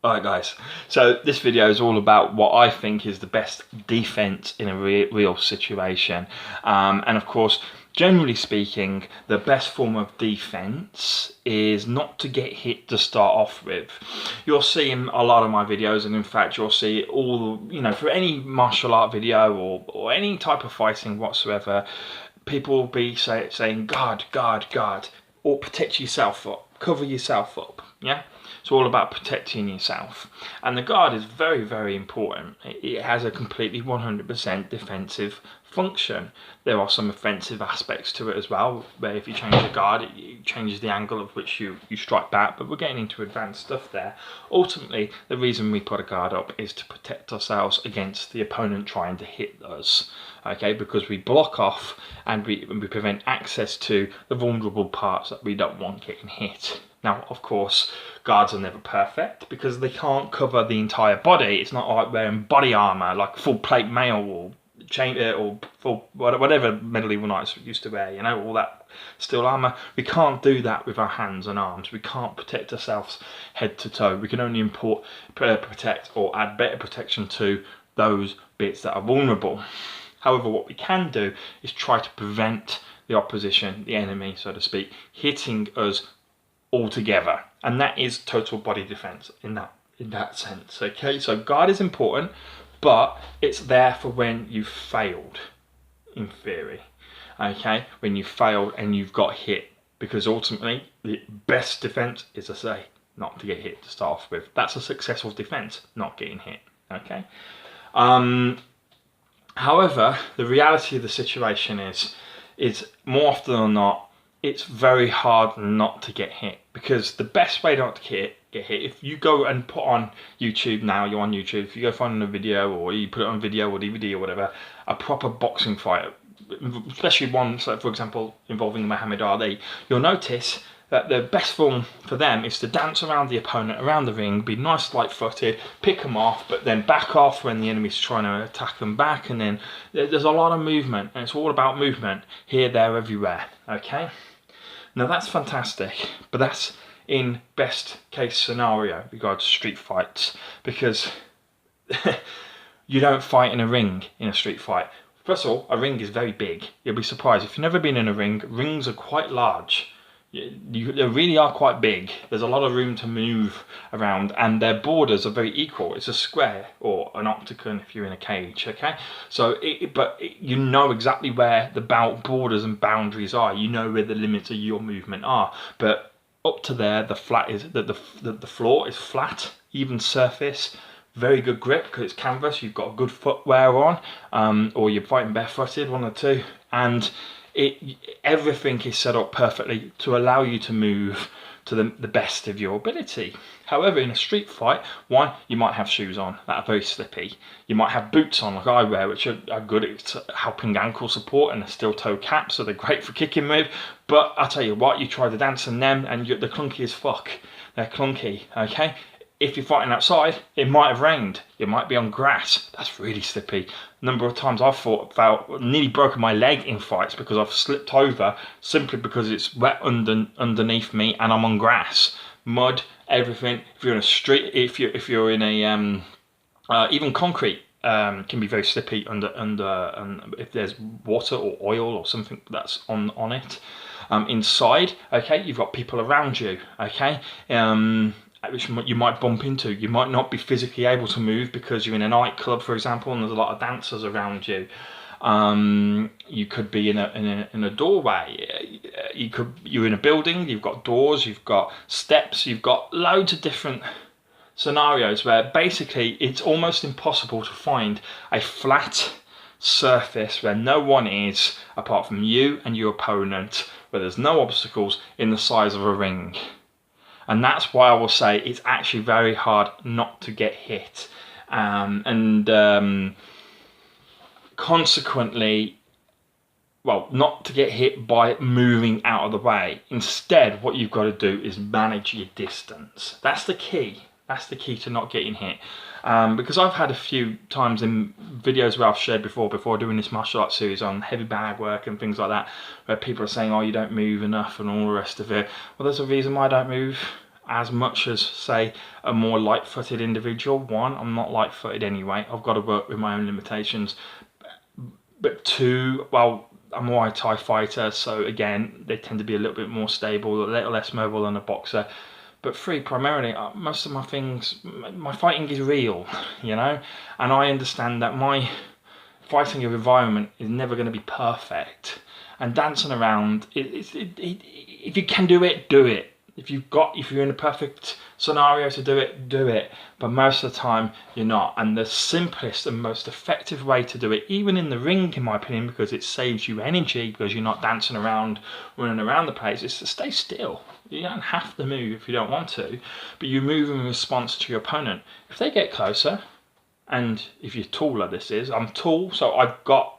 Alright guys, so this video is all about what I think is the best defense in a real situation. And of course, generally speaking, the best form of defense is not to get hit to start off with. You'll see in a lot of my videos, and in fact you'll see all, for any martial art video or any type of fighting whatsoever, people will be saying guard, guard, guard, or protect yourself up, cover yourself up, yeah? It's all about protecting yourself. And the guard is very, very important. It has a completely 100% defensive function. There are some offensive aspects to it as well, where if you change the guard, it changes the angle of which you strike back, but we're getting into advanced stuff there. Ultimately, the reason we put a guard up is to protect ourselves against the opponent trying to hit us, okay? Because we block off and we prevent access to the vulnerable parts that we don't want getting hit. Now, of course, guards are never perfect because they can't cover the entire body. It's not like wearing body armor, like full plate mail or chain or full whatever medieval knights used to wear. All that steel armor. We can't do that with our hands and arms. We can't protect ourselves head to toe. We can only protect or add better protection to those bits that are vulnerable. However, what we can do is try to prevent the opposition, the enemy, so to speak, hitting us altogether, and that is total body defense in that sense. Okay, so guard is important, but it's there for when you've failed, in theory. Okay, when you failed and you've got hit, because ultimately the best defense is to say not to get hit to start off with. That's a successful defense, not getting hit. Okay. However, the reality of the situation is more often than not, it's very hard not to get hit, because the best way not to get hit, if you go and put on YouTube now, you're on YouTube, if you go find a video or you put it on video or DVD or whatever, a proper boxing fight, especially one, so for example, involving Muhammad Ali, you'll notice that the best form for them is to dance around the opponent, around the ring, be nice light-footed, pick them off, but then back off when the enemy's trying to attack them back, and then there's a lot of movement, and it's all about movement, here, there, everywhere, okay? Now that's fantastic, but that's in best case scenario regards to street fights, because you don't fight in a ring in a street fight. First of all, a ring is very big. You'll be surprised. If you've never been in a ring, rings are quite large. They really are quite big. There's a lot of room to move around, and their borders are very equal. It's a square or an octagon if you're in a cage, okay? So, you know exactly where the borders and boundaries are. You know where the limits of your movement are. But up to there, the floor is flat, even surface. Very good grip because it's canvas. You've got good footwear on, or you're fighting barefooted, one or two, and everything is set up perfectly to allow you to move to the best of your ability. However, in a street fight, one, you might have shoes on that are very slippy. You might have boots on like I wear, which are good at helping ankle support, and a steel toe cap, so they're great for kicking with. But I tell you what, you try to dance in them and they're clunky as fuck. They're clunky, okay? If you're fighting outside, it might have rained. You might be on grass. That's really slippy. A number of times I've nearly broken my leg in fights because I've slipped over simply because it's wet underneath me and I'm on grass, mud, everything. If you're in a street, if you're in a even concrete can be very slippy under if there's water or oil or something that's on it. Inside, okay, you've got people around you, okay. Which you might bump into. You might not be physically able to move because you're in a nightclub, for example, and there's a lot of dancers around you. You could be in a doorway. You're in a building. You've got doors. You've got steps. You've got loads of different scenarios where basically it's almost impossible to find a flat surface where no one is apart from you and your opponent, where there's no obstacles in the size of a ring. And that's why I will say it's actually very hard not to get hit. Consequently, well, not to get hit by moving out of the way. Instead, what you've got to do is manage your distance. That's the key. That's the key to not getting hit. Because I've had a few times in videos where I've shared before doing this martial arts series on heavy bag work and things like that, where people are saying, oh, you don't move enough and all the rest of it. Well, there's a reason why I don't move. as much as, say, a more light-footed individual. One, I'm not light-footed anyway. I've got to work with my own limitations. But two, well, I'm a Muay Thai fighter, so again, they tend to be a little bit more stable, a little less mobile than a boxer. But three, primarily, most of my things, my fighting is real, you know? And I understand that my fighting environment is never going to be perfect. And dancing around, if you can do it, do it. If you're in a perfect scenario to do it, do it. But most of the time, you're not. And the simplest and most effective way to do it, even in the ring, in my opinion, because it saves you energy, because you're not dancing around, running around the place, is to stay still. You don't have to move if you don't want to, but you move in response to your opponent. If they get closer, and if you're taller, I'm tall, so I've got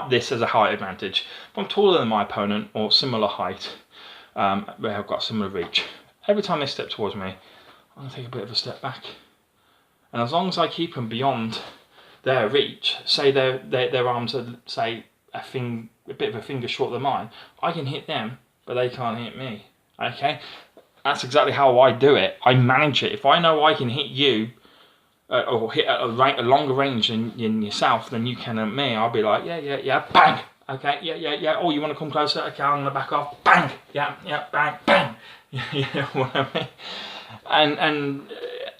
this as a height advantage. If I'm taller than my opponent or similar height, where I've got similar reach, every time they step towards me, I'm going to take a bit of a step back. And as long as I keep them beyond their reach, say their arms are, say, a bit of a finger shorter than mine, I can hit them, but they can't hit me. Okay? That's exactly how I do it. I manage it. If I know I can hit you, or hit at a longer range in yourself than you can at me, I'll be like, yeah, bang, okay, yeah, oh, you want to come closer, okay, I'm going to back off, bang, yeah, bang, bang, you know what I mean, and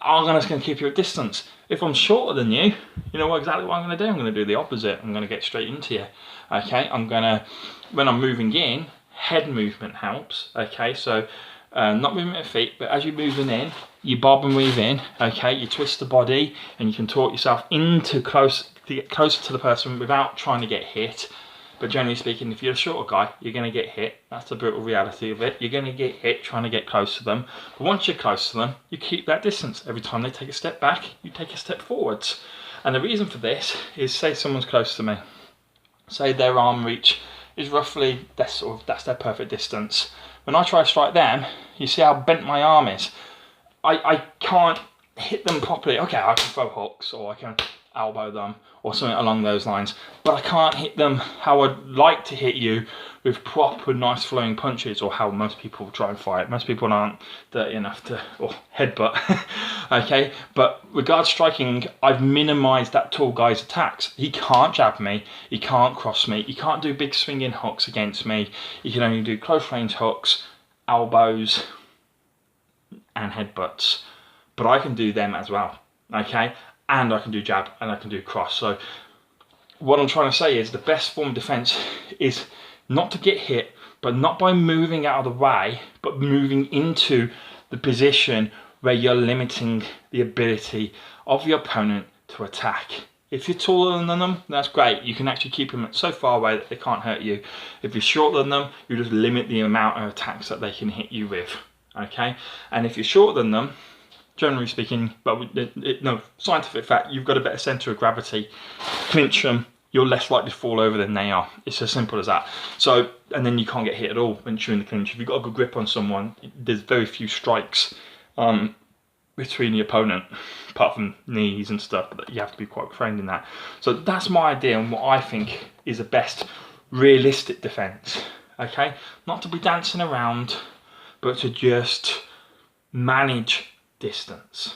I'm just going to keep you at distance. If I'm shorter than you, you know exactly what I'm going to do, I'm going to do the opposite, I'm going to get straight into you, okay, when I'm moving in, head movement helps, okay, so not moving at feet, but as you're moving in, you bob and weave in, okay, you twist the body and you can talk yourself into to get closer to the person without trying to get hit. But generally speaking, if you're a shorter guy, you're going to get hit. That's the brutal reality of it. You're going to get hit trying to get close to them. But once you're close to them, you keep that distance. Every time they take a step back, you take a step forwards. And the reason for this is, say someone's close to me. Say their arm reach is roughly, that's their perfect distance. When I try to strike them, you see how bent my arm is. I can't hit them properly. Okay, I can throw hooks or I can elbow them or something along those lines, but I can't hit them how I'd like to hit you with proper nice flowing punches, or how most people try and fight. Most people aren't dirty enough to, or headbutt, okay? But regarding striking, I've minimized that tall guy's attacks. He can't jab me, he can't cross me, he can't do big swinging hooks against me. He can only do close range hooks, elbows, and headbutts, but I can do them as well, okay? And I can do jab and I can do cross. So what I'm trying to say is the best form of defense is not to get hit, but not by moving out of the way, but moving into the position where you're limiting the ability of your opponent to attack. If you're taller than them, that's great. You can actually keep them so far away that they can't hurt you. If you're shorter than them, you just limit the amount of attacks that they can hit you with. Okay, and if you're shorter than them, generally speaking, but no, scientific fact, you've got a better centre of gravity. Clinch them, you're less likely to fall over than they are. It's as simple as that. So, and then you can't get hit at all once you're in the clinch. If you've got a good grip on someone, there's very few strikes between the opponent, apart from knees and stuff, but you have to be quite trained in that. So that's my idea and what I think is the best realistic defence. Okay, not to be dancing around, but to just manage distance.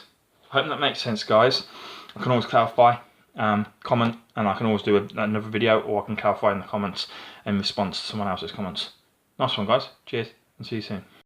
I hope that makes sense, guys. I can always clarify, comment, and I can always do another video, or I can clarify in the comments in response to someone else's comments. Nice one, guys. Cheers, and see you soon.